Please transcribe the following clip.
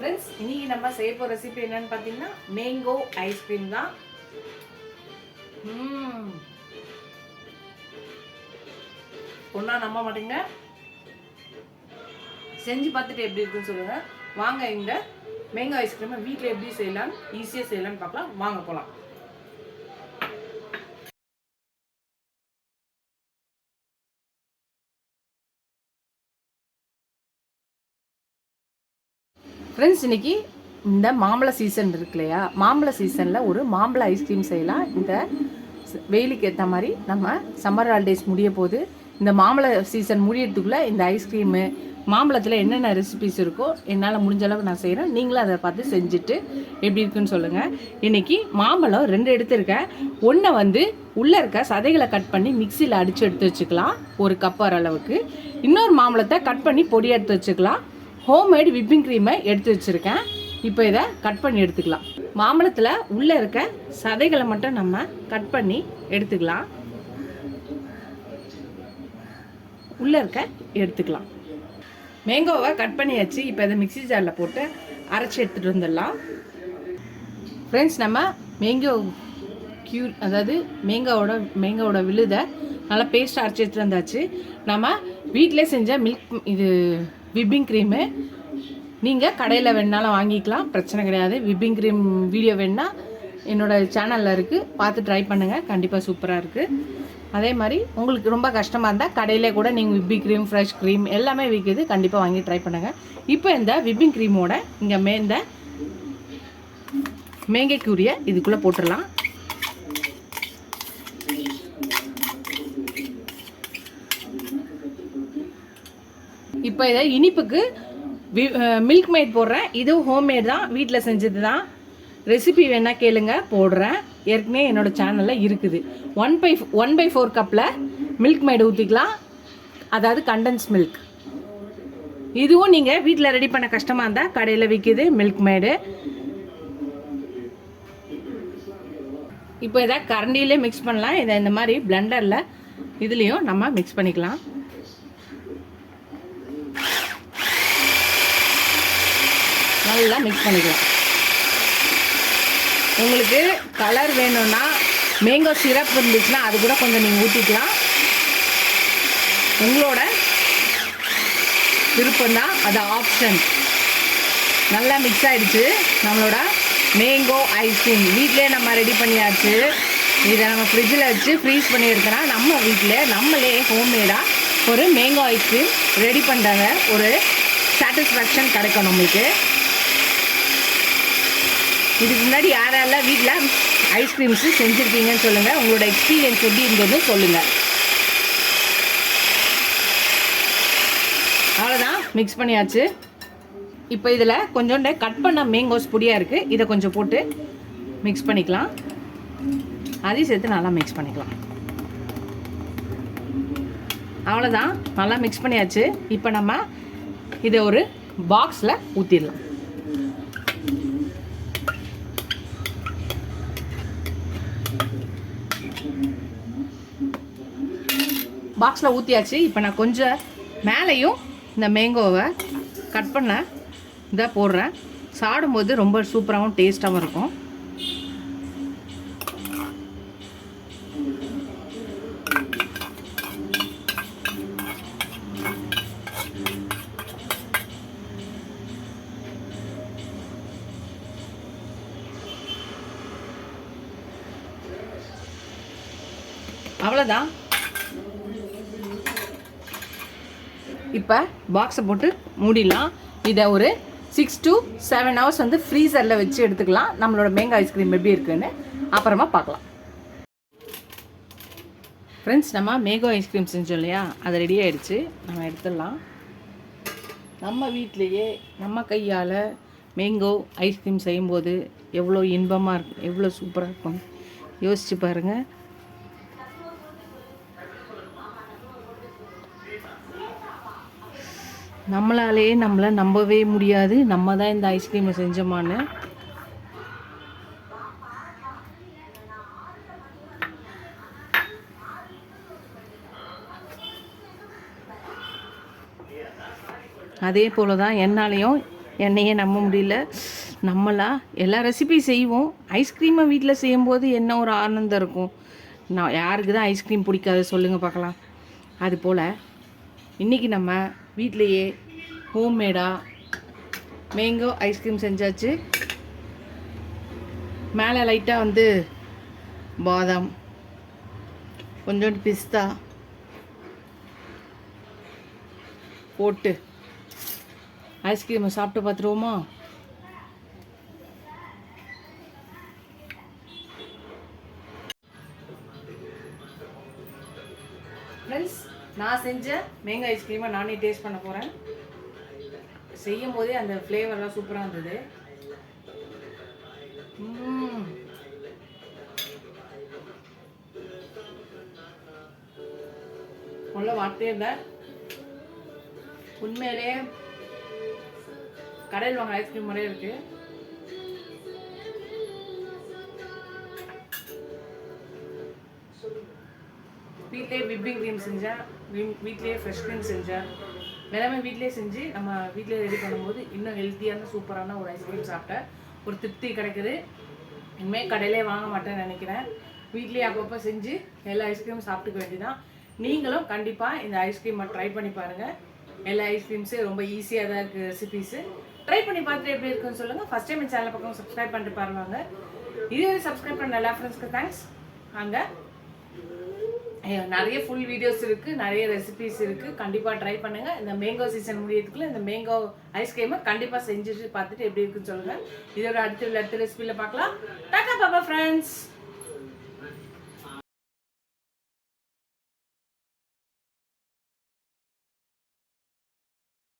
Friends, இன்னைக்கு நம்ம செய்ய போகிற ரெசிபி என்னன்னு பார்த்தீங்கன்னா மேங்கோ ஐஸ்கிரீம் தான். ஒன்றா நம்ப மாட்டேங்க, செஞ்சு பார்த்துட்டு எப்படி இருக்குன்னு சொல்லுங்கள். வாங்க இந்த மேங்கோ ஐஸ்கிரீமை வீட்டில் எப்படி செய்யலாம், ஈஸியாக செய்யலான்னு பார்க்கலாம். வாங்க போகலாம். ஃப்ரெண்ட்ஸ், இன்னைக்கு இந்த மாம்பழ சீசன் இருக்கு இல்லையா, மாம்பழ சீசனில் ஒரு மாம்பழ ஐஸ்கிரீம் செய்யலாம். இந்த வெயிலுக்கு ஏற்ற மாதிரி நம்ம சம்மர் ஹாலிடேஸ் முடிய போது இந்த மாம்பழ சீசன் முடியறதுக்குள்ளே இந்த ஐஸ்கிரீமு மாம்பழத்தில் என்னென்ன ரெசிபிஸ் இருக்கோ என்னால் முடிஞ்ச அளவுக்கு நான் செய்கிறேன். நீங்களும் அதை பார்த்து செஞ்சுட்டு எப்படி இருக்குன்னு சொல்லுங்கள். இன்றைக்கி மாம்பழம் 2 எடுத்துருக்கேன். ஒன்றை உள்ளே இருக்க சதைகளை கட் பண்ணி மிக்சியில் அடித்து எடுத்து வச்சுக்கலாம், 1 கப் வர அளவுக்கு. இன்னொரு மாம்பழத்தை கட் பண்ணி பொடி எடுத்து வச்சுக்கலாம். ஹோம்மேடு விப்பிங் க்ரீமை எடுத்து வச்சுருக்கேன். இப்போ இதை கட் பண்ணி எடுத்துக்கலாம். மாம்பழத்தில் உள்ளே இருக்க சதைகளை மட்டும் நம்ம கட் பண்ணி எடுத்துக்கலாம். உள்ளே இருக்க எடுத்துக்கலாம். மேங்கோவை கட் பண்ணியாச்சு. இப்போ இதை மிக்சி ஜாரில் போட்டு அரைச்சி எடுத்துகிட்டு வந்துடலாம். ஃப்ரெண்ட்ஸ், நம்ம மேங்கோ அதாவது மேங்கோவோட விழுதை நல்லா பேஸ்ட் அரைச்சி எடுத்துகிட்டு வந்தாச்சு. நம்ம வீட்டிலே செஞ்ச விப்பிங் க்ரீமு நீங்கள் கடையில் வேணாலும் வாங்கிக்கலாம், பிரச்சனை கிடையாது. விப்பிங் க்ரீம் வீடியோ வேணால் என்னோடய சேனலில் இருக்குது, பார்த்து ட்ரை பண்ணுங்கள். கண்டிப்பாக சூப்பராக இருக்குது. அதே மாதிரி உங்களுக்கு ரொம்ப கஷ்டமாக இருந்தால் கடையிலே கூட நீங்கள் விப்பிங் க்ரீம், ஃப்ரெஷ் க்ரீம் எல்லாமே விற்கிது, கண்டிப்பாக வாங்கி ட்ரை பண்ணுங்கள். இப்போ இந்த விப்பிங் க்ரீமோட இங்கே இந்த மேங்கைக்குரிய இதுக்குள்ளே போட்டுடலாம். இப்போ இதை இனிப்புக்கு மில்க் மேட் போடுறேன். இதுவும் ஹோம்மேட் தான், வீட்டில் செஞ்சது தான். ரெசிபி வேணால் கேளுங்க, போடுறேன். ஏற்கனவே என்னோடய சேனலில் இருக்குது. 1/4 கப்பில் மில்க் மேட் ஊற்றிக்கலாம், அதாவது கண்டன்ஸ் மில்க். இதுவும் நீங்கள் வீட்டில் ரெடி பண்ண கஷ்டமாக இருந்தால் கடையில் விற்கிது மில்க் மேடு. இப்போ இதை கரண்டியிலே மிக்ஸ் பண்ணலாம். இதை இந்த மாதிரி பிளெண்டரில் இதுலேயும் நம்ம மிக்ஸ் பண்ணிக்கலாம். நல்லா மிக்ஸ் பண்ணிக்கலாம். உங்களுக்கு கலர் வேணும்னா மேங்கோ சிரப் இருந்துச்சுன்னா அது கூட கொஞ்சம் நீங்கள் ஊற்றிக்கலாம், உங்களோட விருப்பம்தான், அது ஆப்ஷன். நல்லா மிக்ஸ் ஆகிடுச்சு. நம்மளோட மேங்கோ ஐஸ்கிரீம் வீட்டிலே நம்ம ரெடி பண்ணியாச்சு. இதை நம்ம ஃப்ரிட்ஜில் வச்சு ஃப்ரீஸ் பண்ணி எடுத்தோன்னா நம்ம வீட்டில் நம்மளே ஹோம்மேடாக ஒரு மேங்கோ ஐஸ்கிரீம் ரெடி பண்ணுறாங்க, ஒரு சாட்டிஸ்ஃபேக்ஷன் கிடைக்கும் நம்மளுக்கு. இதுக்கு முன்னாடி யாரெல்லாம் வீட்டில் ஐஸ்கிரீம்ஸு செஞ்சுருக்கீங்கன்னு சொல்லுங்கள். உங்களோட எக்ஸ்பீரியன்ஸ் எப்படி இருந்ததுன்னு சொல்லுங்கள். அவ்வளோதான், மிக்ஸ் பண்ணியாச்சு. இப்போ இதில் கொஞ்சோண்டு கட் பண்ண மேங்கோஸ் பொடியாக இருக்குது, இதை கொஞ்சம் போட்டு மிக்ஸ் பண்ணிக்கலாம். அதையும் சேர்த்து நல்லா மிக்ஸ் பண்ணிக்கலாம். அவ்வளோதான், நல்லா மிக்ஸ் பண்ணியாச்சு. இப்போ நம்ம இதை ஒரு பாக்ஸில் ஊற்றிடலாம். பாக்ஸில் ஊற்றியாச்சு. இப்போ நான் கொஞ்சம் மேலேயும் இந்த மேங்கோவை கட் பண்ண இதை போடுறேன். சாப்பிடும்போது ரொம்ப சூப்பராகவும் டேஸ்ட்டாகவும் இருக்கும். அவ்வளோதான். இப்போ பாக்ஸை போட்டு மூடிடலாம். இதை ஒரு 6 to 7 hours ஃப்ரீசரில் வச்சு எடுத்துக்கலாம். நம்மளோட மேங்கோ ஐஸ்கிரீம் எப்படி இருக்குன்னு அப்புறமா பார்க்கலாம். ஃப்ரெண்ட்ஸ், நம்ம மேங்கோ ஐஸ்கிரீம் செஞ்சோம் இல்லையா, அது ரெடி ஆகிடுச்சு. நம்ம எடுத்துடலாம். நம்ம வீட்டிலையே நம்ம கையால் மேங்கோ ஐஸ்கிரீம் செய்யும்போது எவ்வளோ இன்பமாக இருக்கும், எவ்வளோ சூப்பராக இருக்கும் யோசிச்சு பாருங்கள். நம்மளாலேயே நம்மளை நம்பவே முடியாது, நம்ம தான் இந்த ஐஸ்கிரீமை செஞ்சோமான்னு. அதே போல் தான் என்னாலையும் என்னையே நம்ப முடியல. நம்மளா எல்லா ரெசிபி செய்வோம். ஐஸ்கிரீமை வீட்டில் செய்யும்போது என்ன ஒரு ஆனந்தம் இருக்கும். நான் யாருக்கு தான் ஐஸ்கிரீம் பிடிக்காது சொல்லுங்கள் பார்க்கலாம். அதுபோல் இன்றைக்கி நம்ம வீட்டிலையே ஹோம்மேடாக மேங்கோ ஐஸ்கிரீம் செஞ்சாச்சு. மேலே லைட்டாக வந்து பாதாம், கொஞ்சோண்டு பிஸ்தா போட்டு ஐஸ்கிரீமை சாப்பிட்டு பார்த்துருவோமா? ஃப்ரெண்ட்ஸ், நான் செஞ்ச மேங்கோ ஐஸ்கிரீமை நானே டேஸ்ட் பண்ண போகிறேன். செய்யும் போதே அந்த ஃப்ளேவர்லாம் சூப்பராக இருந்தது. உள்ள வார்த்தையே இல்லை. உண்மையிலே கடையில் வாங்க ஐஸ்கிரீம் மாதிரியே இருக்குது. வீட்லேயே விப்பிங் க்ரீம் செஞ்சேன், வீட்லேயே ஃப்ரெஷ் க்ரீம் செஞ்சேன். எல்லாமே வீட்லேயே செஞ்சு நம்ம வீட்லேயே ரெடி பண்ணும்போது இன்னும் ஹெல்த்தியான சூப்பரான ஒரு ஐஸ்கிரீம் சாப்பிட்டேன். ஒரு திருப்தி கிடைக்குது. இனிமேல் கடையிலே வாங்க மாட்டேன்னு நினைக்கிறேன். வீட்லேயே அப்பப்போ செஞ்சு எல்லா ஐஸ்கிரீமும் சாப்பிட்டுக்க வேண்டியதான். நீங்களும் கண்டிப்பாக இந்த ஐஸ்கிரீமை ட்ரை பண்ணி பாருங்கள். எல்லா ஐஸ்கிரீம்ஸு ரொம்ப ஈஸியாக தான் இருக்குது. ரெசிபீஸு ட்ரை பண்ணி பார்த்துட்டு எப்படி இருக்குன்னு சொல்லுங்கள். ஃபஸ்ட் டைம் இந்த சேனல் பக்கம் சப்ஸ்கிரைப் பண்ணிட்டு பாருவாங்க. இதுவரை சப்ஸ்கிரைப் பண்ண எல்லா ஃப்ரெண்ட்ஸ்க்கு தேங்க்ஸ். அங்கே நிறைய ஃபுல் வீடியோஸ் இருக்குது, நிறைய ரெசிபீஸ் இருக்குது. கண்டிப்பாக ட்ரை பண்ணுங்கள். இந்த மேங்கோ சீசன் முடியறதுக்குள்ள இந்த மேங்கோ ஐஸ்கிரீமை கண்டிப்பாக செஞ்சுட்டு பார்த்துட்டு எப்படி இருக்குன்னு சொல்லுங்கள். இதோட அடுத்த ரெசிபியில் பார்க்கலாம். டாடா பாபா ஃப்ரெண்ட்ஸ்.